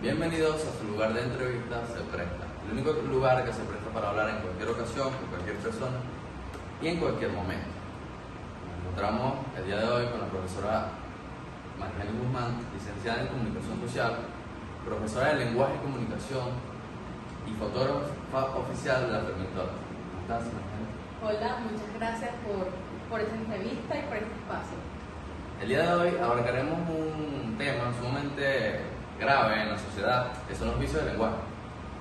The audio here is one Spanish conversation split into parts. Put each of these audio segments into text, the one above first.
Bienvenidos a su lugar de entrevista Se Presta, el único lugar que se presta para hablar en cualquier ocasión, con cualquier persona y en cualquier momento. Nos encontramos el día de hoy con la profesora Marjane Guzmán, licenciada en Comunicación Social, profesora de Lenguaje y Comunicación y fotógrafa oficial de la Fermentora. ¿Cómo estás, Marjane? Hola, muchas gracias por esta entrevista y por este espacio. El día de hoy abarcaremos un tema sumamente grave en la sociedad, que son los vicios del lenguaje.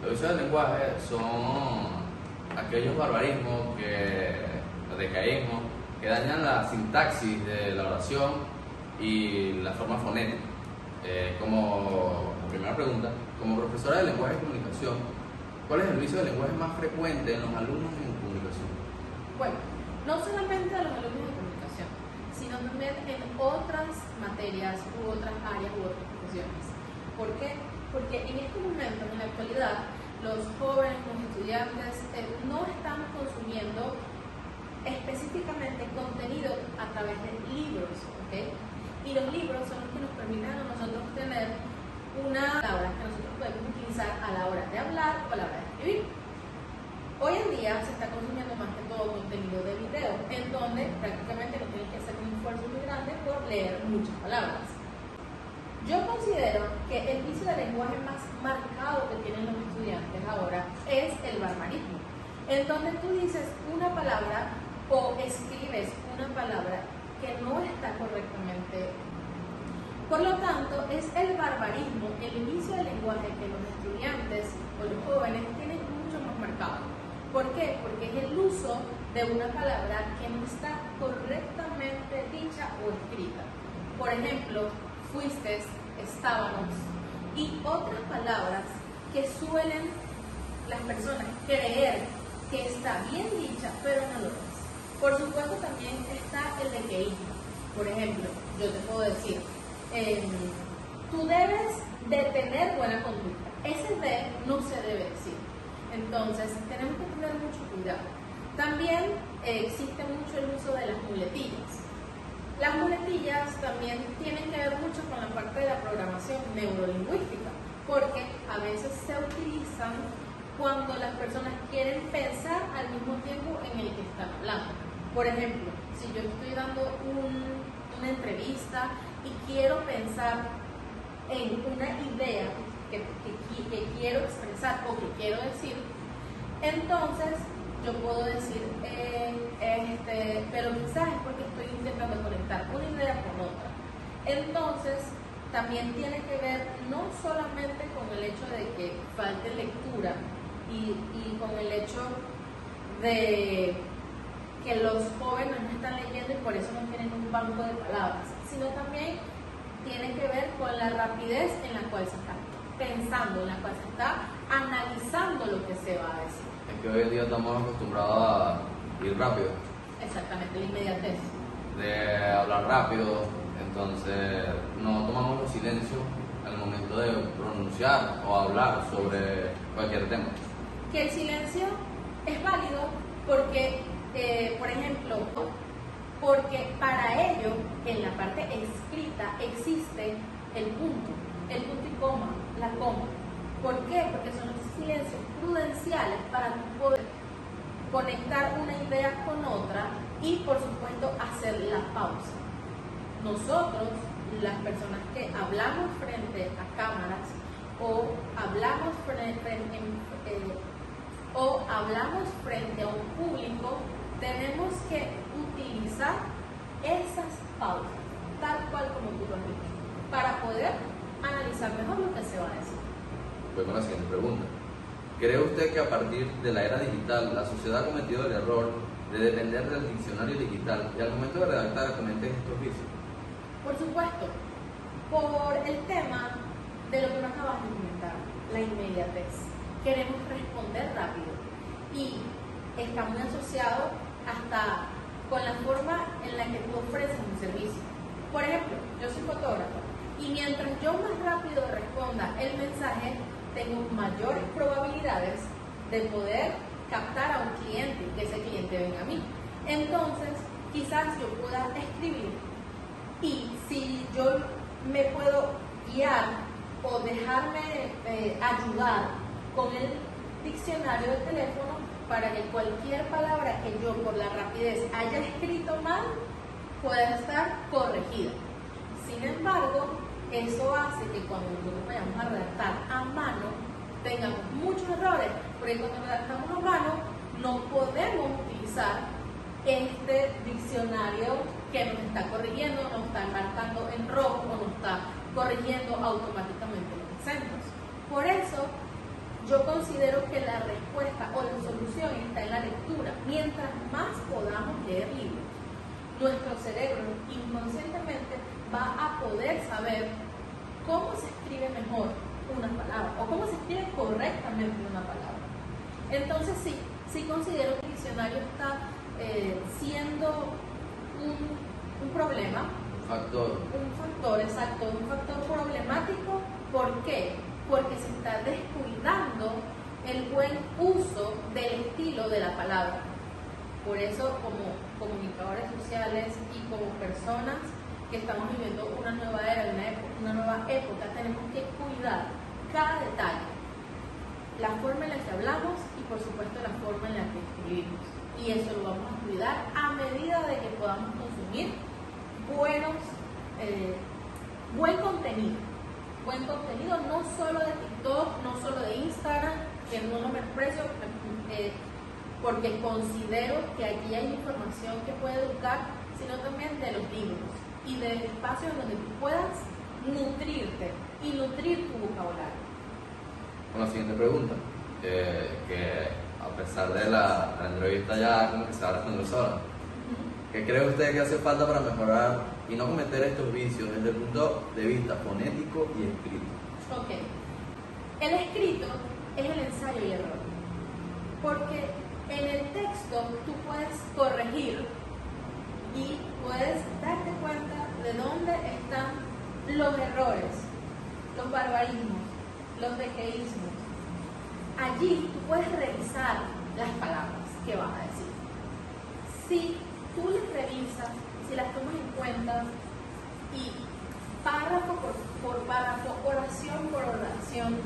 Los vicios del lenguaje son aquellos barbarismos, decaísmos, que dañan la sintaxis de la oración y la forma fonética. Como la primera pregunta, como profesora de lenguaje y comunicación, ¿cuál es el vicio del lenguaje más frecuente en los alumnos en comunicación? Bueno, no solamente a los alumnos de comunicación, sino también en otras materias u otras áreas u otras profesiones. ¿Por qué? Porque en este momento, en la actualidad, los jóvenes, los estudiantes no están consumiendo específicamente contenido a través de libros, ¿ok? Y los libros son los que nos permiten a nosotros tener una palabra que nosotros podemos utilizar a la hora de hablar o a la hora de escribir. Hoy en día se está consumiendo más que todo contenido de video, en donde prácticamente no tienes que hacer un esfuerzo muy grande por leer muchas palabras. Yo considero que el vicio del lenguaje más marcado que tienen los estudiantes ahora es el barbarismo, en donde tú dices una palabra o escribes una palabra que no está correctamente. Por lo tanto, es el barbarismo, el vicio del lenguaje que los estudiantes o los jóvenes tienen mucho más marcado. ¿Por qué? Porque es el uso de una palabra que no está correctamente dicha o escrita. Por ejemplo, fuiste, estábamos y otras palabras que suelen las personas creer que está bien dicha, pero no lo es. Por supuesto, también está el dequeísmo. Por ejemplo, yo te puedo decir, tú debes de tener buena conducta. Ese de no se debe decir. Entonces, tenemos que tener mucho cuidado. También existe mucho el uso de las muletillas. Las muletillas también tienen que ver mucho con la parte de la programación neurolingüística, porque a veces se utilizan cuando las personas quieren pensar al mismo tiempo en el que están hablando. Por ejemplo, si yo estoy dando una entrevista y quiero pensar en una idea que quiero expresar o que quiero decir, entonces yo puedo decir, pero quizás es porque estoy intentando conectar una idea con otra. Entonces, también tiene que ver no solamente con el hecho de que falte lectura y con el hecho de que los jóvenes no están leyendo y por eso no tienen un banco de palabras, sino también tiene que ver con la rapidez en la cual se está pensando, en la cual se está analizando lo que se va a decir. Es que hoy en día estamos acostumbrados a ir rápido. Exactamente, la inmediatez. De hablar rápido, entonces no tomamos los silencios al momento de pronunciar o hablar sobre cualquier tema. Que el silencio es válido porque, por ejemplo, porque para ello en la parte escrita existe el punto y coma, la coma. ¿Por qué? Porque son los silencios prudenciales para poder conectar una idea con otra y, por supuesto, hacer la pausa. Nosotros, las personas que hablamos frente a cámaras o hablamos frente a un público, tenemos que utilizar esas pausas, tal cual como tú lo has dicho, para poder analizar mejor lo que se va a decir. Voy con la siguiente pregunta. ¿Cree usted que a partir de la era digital la sociedad ha cometido el error de depender del diccionario digital y al momento de redactar cometen estos vicios? Por supuesto, por el tema de lo que me acabas de comentar, la inmediatez. Queremos responder rápido y está muy asociado hasta con la forma en la que tú ofreces un servicio. Por ejemplo, yo soy fotógrafa y mientras yo más rápido responda el mensaje, tengo mayores probabilidades de poder captar a un cliente y que ese cliente venga a mí. Entonces, quizás yo pueda escribir y si yo me puedo guiar o dejarme ayudar con el diccionario del teléfono para que cualquier palabra que yo por la rapidez haya escrito mal pueda estar corregida. Sin embargo, eso hace que cuando nosotros vayamos a redactar a mano tengamos muchos errores, porque cuando redactamos a mano no podemos utilizar este diccionario que nos está corrigiendo, nos está marcando en rojo o nos está corrigiendo automáticamente los acentos. Por eso, yo considero que la respuesta o la solución está en la lectura. Mientras más podamos leer libros, nuestro cerebro inconscientemente va a poder saber cómo se escribe mejor una palabra o cómo se escribe correctamente una palabra. Entonces sí considero que el diccionario está siendo un problema. Un factor. Exacto, un factor problemático. ¿Por qué? Porque se está descuidando el buen uso del estilo de la palabra. Por eso, como comunicadores sociales y como personas que estamos viviendo una nueva era, una nueva época, tenemos que cuidar cada detalle, la forma en la que hablamos y por supuesto la forma en la que escribimos. Y eso lo vamos a cuidar a medida de que podamos consumir buen contenido, no solo de TikTok, no solo de Instagram, que no lo menosprecio, porque considero que aquí hay información que puede educar, sino también de los libros y del espacio en donde tú puedas nutrirte y nutrir tu vocabulario. Bueno, siguiente pregunta, que a pesar de la entrevista ya como que se va respondiendo sola. ¿Qué cree usted que hace falta para mejorar y no cometer estos vicios desde el punto de vista fonético y escrito? Ok. El escrito es el ensayo y error. Porque en el texto tú puedes corregir y puedes darte cuenta de dónde están los errores, los barbarismos, los dejeísmos. Allí tú puedes revisar las palabras que vas a decir. Si tú las revisas, si las tomas en cuenta y párrafo por párrafo, oración por oración,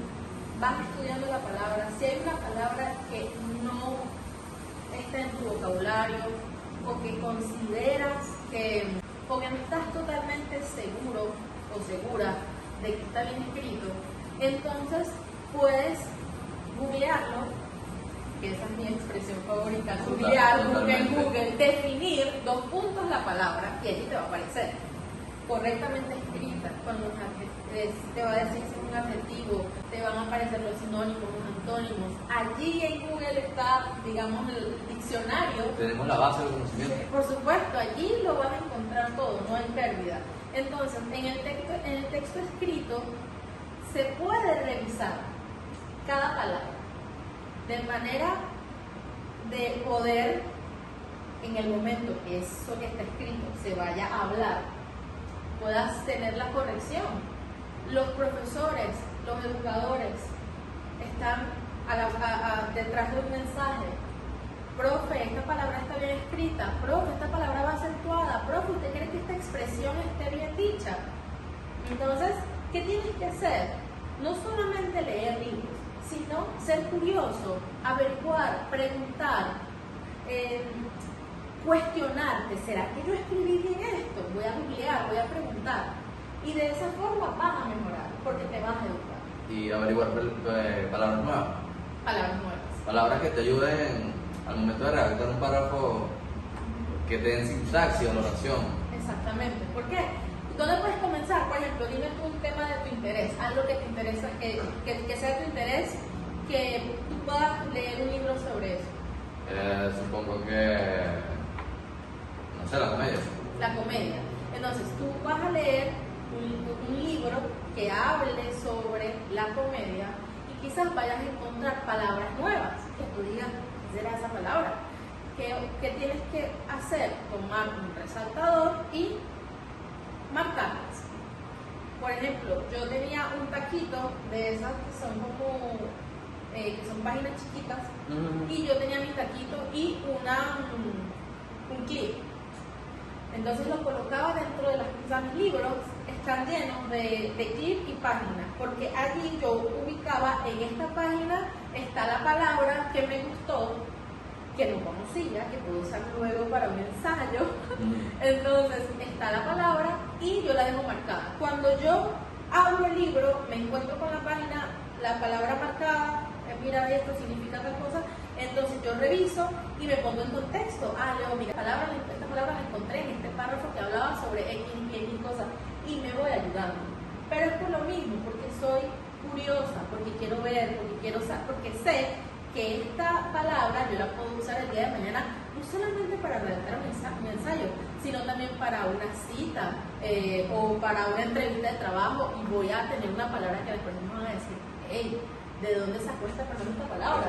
vas estudiando la palabra. Si hay una palabra que no está en tu vocabulario o que consideras o que no estás totalmente seguro o segura de que está bien escrito, entonces puedes googlearlo, que esa es mi expresión favorita, googlear, en Google, definir 2 puntos la palabra y allí te va a aparecer correctamente escrita, te va a decir si es un adjetivo, te van a aparecer los sinónimos, los antónimos. Allí en Google está, digamos, el diccionario. Tenemos la base del conocimiento. Por supuesto, allí lo vas a encontrar todo, no hay pérdida. Entonces, en el texto escrito se puede revisar cada palabra de manera de poder, en el momento que eso que está escrito se vaya a hablar, puedas tener la corrección. Los profesores, los educadores están detrás de un mensaje. Profe, esta palabra está bien escrita. Profe, esta palabra va acentuada. Profe, ¿usted cree que esta expresión esté bien dicha? Entonces, ¿qué tienes que hacer? No solamente leer libros, sino ser curioso, averiguar, preguntar, cuestionarte. ¿Será que yo escribí bien esto? Voy a googlear, voy a preguntar. Y de esa forma vas a mejorar, porque te vas a educar. Y averiguar palabras nuevas. Palabras nuevas. Palabras que te ayuden al momento de redactar un párrafo, que te den sintaxis o la oración. Exactamente. ¿Por qué? ¿Dónde puedes comenzar? Por ejemplo, dime tú un tema de tu interés, algo que te interesa, que sea de tu interés, que tú puedas leer un libro sobre eso. Supongo que, no sé, la comedia. La comedia. Entonces, tú vas a leer un libro que hable sobre la comedia y quizás vayas a encontrar palabras nuevas que tú digas, ¿qué será esa palabra? ¿Qué tienes que hacer? Tomar un resaltador y marcarlas. Por ejemplo, yo tenía un taquito de esas que son como que son páginas chiquitas, y yo tenía mi taquito y un clip. Entonces lo colocaba dentro de mis libros están llenos de clip y páginas, porque allí yo ubicaba en esta página está la palabra que me gustó, que no conocía, que puedo usar luego para un ensayo. Entonces está la palabra y yo la dejo marcada. Cuando yo abro el libro, me encuentro con la página, la palabra marcada, mira, esto significa tal cosa, entonces yo reviso y me pongo en contexto. Leo, mira, esta palabra la encontré en este párrafo que hablaba sobre X y X cosas, y me voy ayudando. Pero es por lo mismo, porque soy curiosa, porque quiero ver, porque quiero saber, porque sé que esta palabra yo la puedo usar el día de mañana, no solamente para redactar un ensayo, sino también para una cita o para una entrevista de trabajo, y voy a tener una palabra que las personas van a decir, hey, ¿de dónde sacó esta persona esta palabra?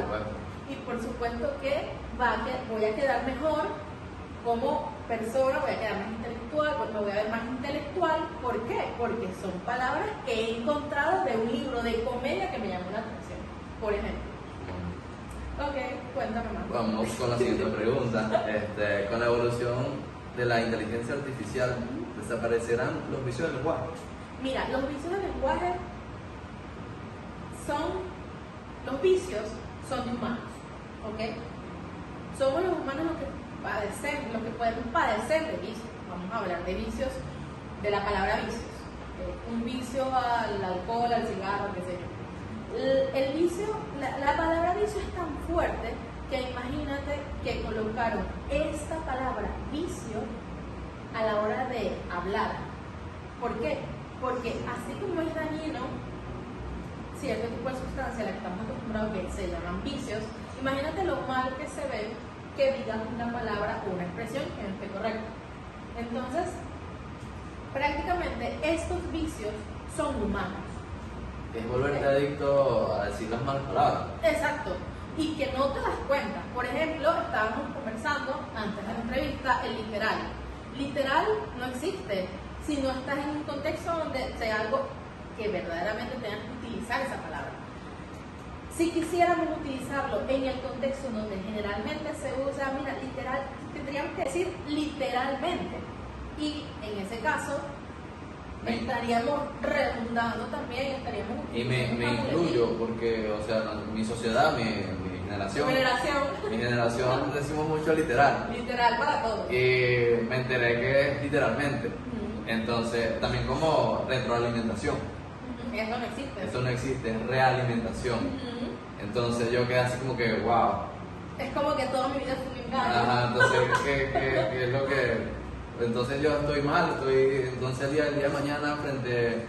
Y por supuesto que voy a quedar mejor como persona, voy a quedar más intelectual, me voy a ver más intelectual. ¿Por qué? Porque son palabras que he encontrado de un libro de comedia que me llamó la atención, por ejemplo. Ok, cuéntame más. Vamos con la siguiente pregunta. Con la evolución de la inteligencia artificial, ¿desaparecerán los vicios del lenguaje? Mira, los vicios del lenguaje son de humanos, ¿ok? Somos los humanos los que podemos padecer de vicios. Vamos a hablar de vicios, de la palabra vicios. Un vicio al alcohol, al cigarro, qué sé yo. El vicio, la palabra vicio es tan fuerte que imagínate que colocaron esta palabra vicio a la hora de hablar. ¿Por qué? Porque así como es dañino cierto tipo de sustancia a la que estamos acostumbrados, que se llaman vicios, imagínate lo mal que se ve que digas una palabra o una expresión que no esté correcta. Entonces, prácticamente estos vicios son humanos. Es volverte adicto a decir las malas palabras. Exacto. Y que no te das cuenta. Por ejemplo, estábamos conversando antes de la entrevista, el literal. Literal no existe si no estás en un contexto donde sea algo que verdaderamente tengas que utilizar esa palabra. Si quisiéramos utilizarlo en el contexto donde generalmente se usa, mira, literal, tendríamos que decir literalmente. Y en ese caso, estaríamos redundando también, y me incluyo porque, o sea, mi sociedad, mi generación decimos mucho literal para todo, y me enteré que es literalmente. Entonces también como retroalimentación, eso no existe, es realimentación. Entonces yo quedé así como que wow, es como que toda mi vida fue un engaño. Ajá, entonces ¿qué es lo que? Entonces yo estoy mal, entonces el día de mañana frente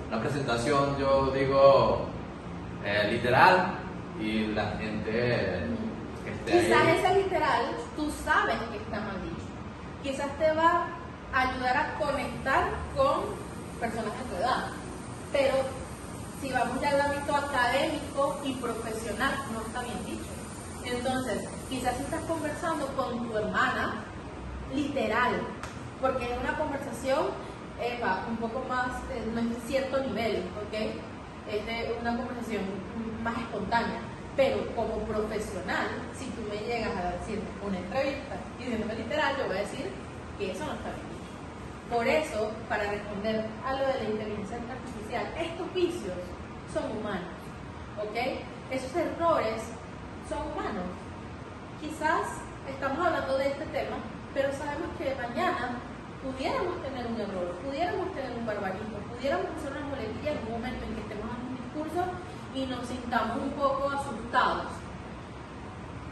a una presentación yo digo literal y la gente que esté quizás ahí, ese literal tú sabes que está mal dicho, quizás te va a ayudar a conectar con personas de tu edad, pero si vamos ya al ámbito académico y profesional no está bien dicho. Entonces quizás si estás conversando con tu hermana, literal, porque es una conversación un poco más, no es de cierto nivel, ¿ok? Es de una conversación más espontánea, pero como profesional, si tú me llegas a decir una entrevista diciéndome literal, yo voy a decir que eso no está bien dicho. Por eso, para responder a lo de la inteligencia artificial, estos vicios son humanos, ¿ok? Esos errores son humanos. Quizás estamos hablando de este tema, pero sabemos que mañana pudiéramos tener un error, pudiéramos tener un barbarismo, pudiéramos hacer una muletilla en un momento en que estemos dando un discurso y nos sintamos un poco asustados,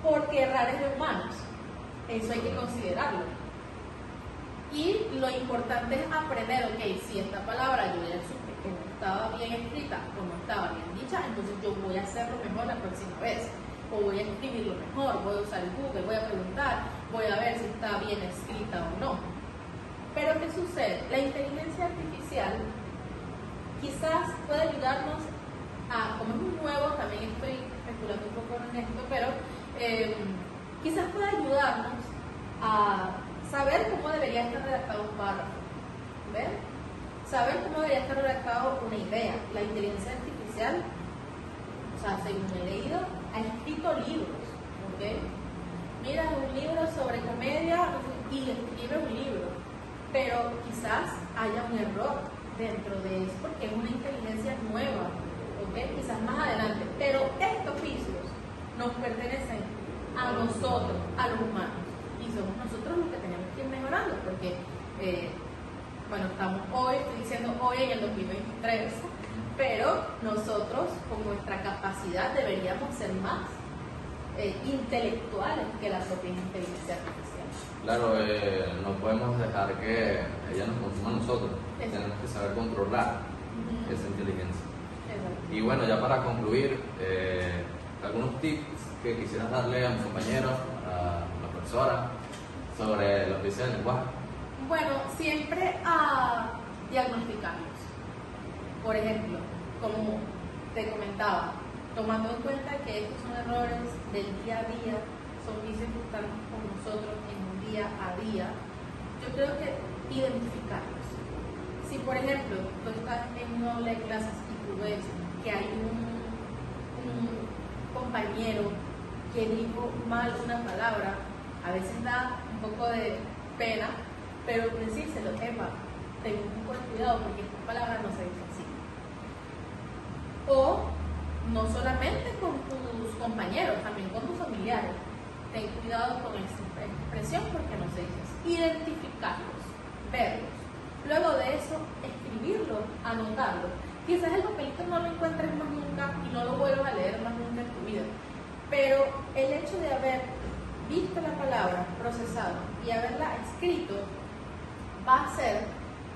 porque errar es de humanos, eso hay que considerarlo. Y lo importante es aprender, ok, si esta palabra yo ya supe que no estaba bien escrita o no estaba bien dicha, entonces yo voy a hacerlo mejor la próxima vez, o voy a escribirlo mejor, voy a usar el Google, voy a preguntar, voy a ver si está bien escrita o no. Pero ¿qué sucede? La inteligencia artificial quizás puede ayudarnos a, como es muy nuevo, también estoy especulando un poco en esto, pero quizás puede ayudarnos a saber cómo debería estar redactado un párrafo, ¿ven? Saber cómo debería estar redactado una idea. La inteligencia artificial, o sea, según he leído, ha escrito libros, ¿ok? Mira, un libro sobre comedia y escribe un libro, pero quizás haya un error dentro de eso, porque es una inteligencia nueva, ¿ok? Quizás más adelante, pero estos vicios nos pertenecen a nosotros, a los humanos, y somos nosotros los que tenemos que ir mejorando, porque, bueno, estamos hoy, estoy diciendo hoy en el 2023, pero nosotros con nuestra capacidad deberíamos ser más intelectuales que la propia inteligencia artificial. Claro, no podemos dejar que ella nos consuma a nosotros. Exacto. Tenemos que saber controlar esa inteligencia. Exacto. Y bueno, ya para concluir, algunos tips que quisieras darle a mis compañeros, a la profesora, sobre los vicios del lenguaje. Bueno, siempre a diagnosticarlos. Por ejemplo, como te comentaba, tomando en cuenta que estos son errores del día a día, son vicios que están con nosotros en un día a día, yo creo que identificarlos. Si por ejemplo tú estás en un aula de clases y tú ves que hay un compañero que dijo mal una palabra, a veces da un poco de pena, pero decírselo, Emma, ten un poco de cuidado porque esta palabra no se dice así. O no solamente con tus compañeros, también con tus familiares. Ten cuidado con esta expresión porque no se dice así. Identificarlos, verlos. Luego de eso, escribirlo, anotarlo. Quizás el papelito no lo encuentres más nunca y no lo vuelvas a leer más nunca en tu vida. Pero el hecho de haber visto la palabra, procesado y haberla escrito, va a hacer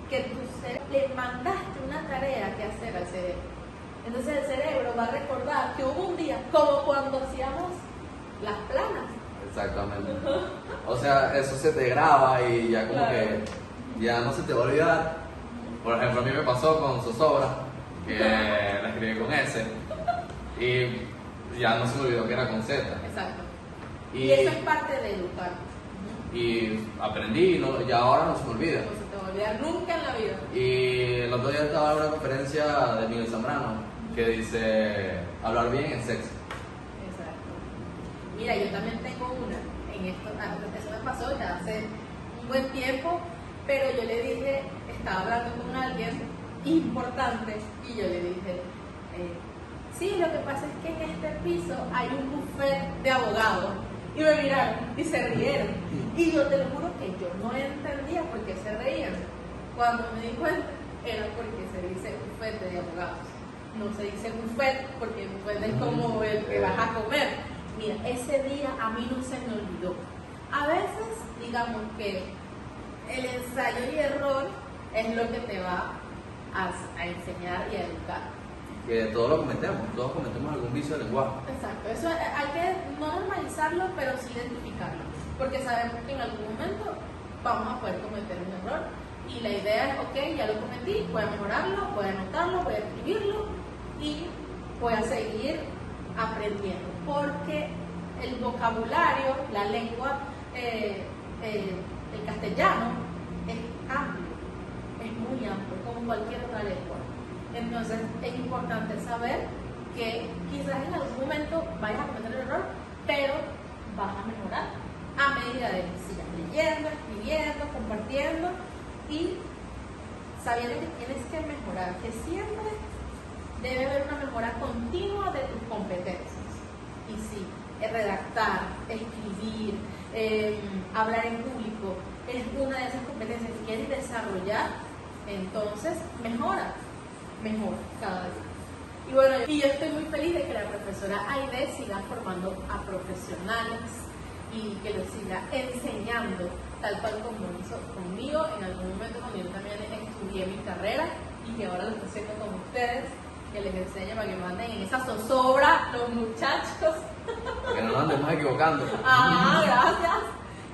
que tu cerebro le mandaste una tarea que hacer al cerebro. Entonces el cerebro va a recordar que hubo un día, como cuando hacíamos las planas. Exactamente. O sea, eso se te graba y ya como que ya no se te va a olvidar. Por ejemplo, a mí me pasó con zozobra, que la escribí con S, y ya no se me olvidó que era con Z. Exacto. Y eso es parte de educar. Y aprendí y ahora no se me olvida. No se te va a olvidar nunca en la vida. Y el otro día estaba en una conferencia de Miguel Zambrano que dice hablar bien en sexo. Exacto. Mira, yo también tengo una en esto, eso me pasó ya hace un buen tiempo, pero yo le dije, estaba hablando con alguien importante y yo le dije, sí, lo que pasa es que en este piso hay un buffet de abogados. Y me miraron y se rieron. Y yo te lo juro que yo no entendía por qué se reían. Cuando me di cuenta, era porque se dice buffet de abogados. No se dice buffet porque buffet es como el que vas a comer. Mira, ese día a mí no se me olvidó. A veces, digamos que el ensayo y error es lo que te va a enseñar y a educar. Que todos cometemos algún vicio de lenguaje. Exacto, eso hay que no normalizarlo, pero sí identificarlo, porque sabemos que en algún momento vamos a poder cometer un error y la idea es, ok, ya lo cometí, voy a mejorarlo, voy a anotarlo, voy a escribirlo y voy a seguir aprendiendo, porque el vocabulario, la lengua, el castellano es amplio, es muy amplio, como cualquier otra lengua. Entonces es importante saber que quizás en algún momento vayas a cometer el error, pero vas a mejorar a medida de que sigas leyendo, escribiendo, compartiendo y sabiendo que tienes que mejorar, que siempre debe haber una mejora continua de tus competencias. Y sí, redactar, escribir, hablar en público es una de esas competencias que quieres desarrollar, entonces mejora cada día. Y bueno, y yo estoy muy feliz de que la profesora Aide siga formando a profesionales y que los siga enseñando, tal cual como hizo conmigo en algún momento cuando yo también estudié mi carrera y que ahora lo estoy haciendo con ustedes, que les enseñe para que manden en esa zozobra los muchachos. Que no nos andemos equivocando. Gracias.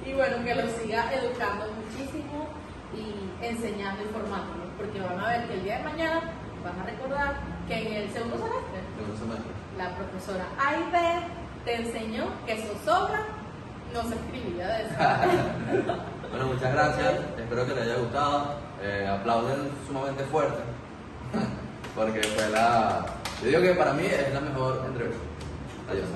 Y bueno, que los siga educando muchísimo y enseñando y formándolos, porque van a ver que el día de mañana van a recordar que en el segundo semestre la profesora Aide te enseñó que zozobra no se escribía de esa manera. Bueno, muchas gracias, espero que les haya gustado. Aplauden sumamente fuerte porque fue yo digo que para mí es la mejor entrevista. Adiós.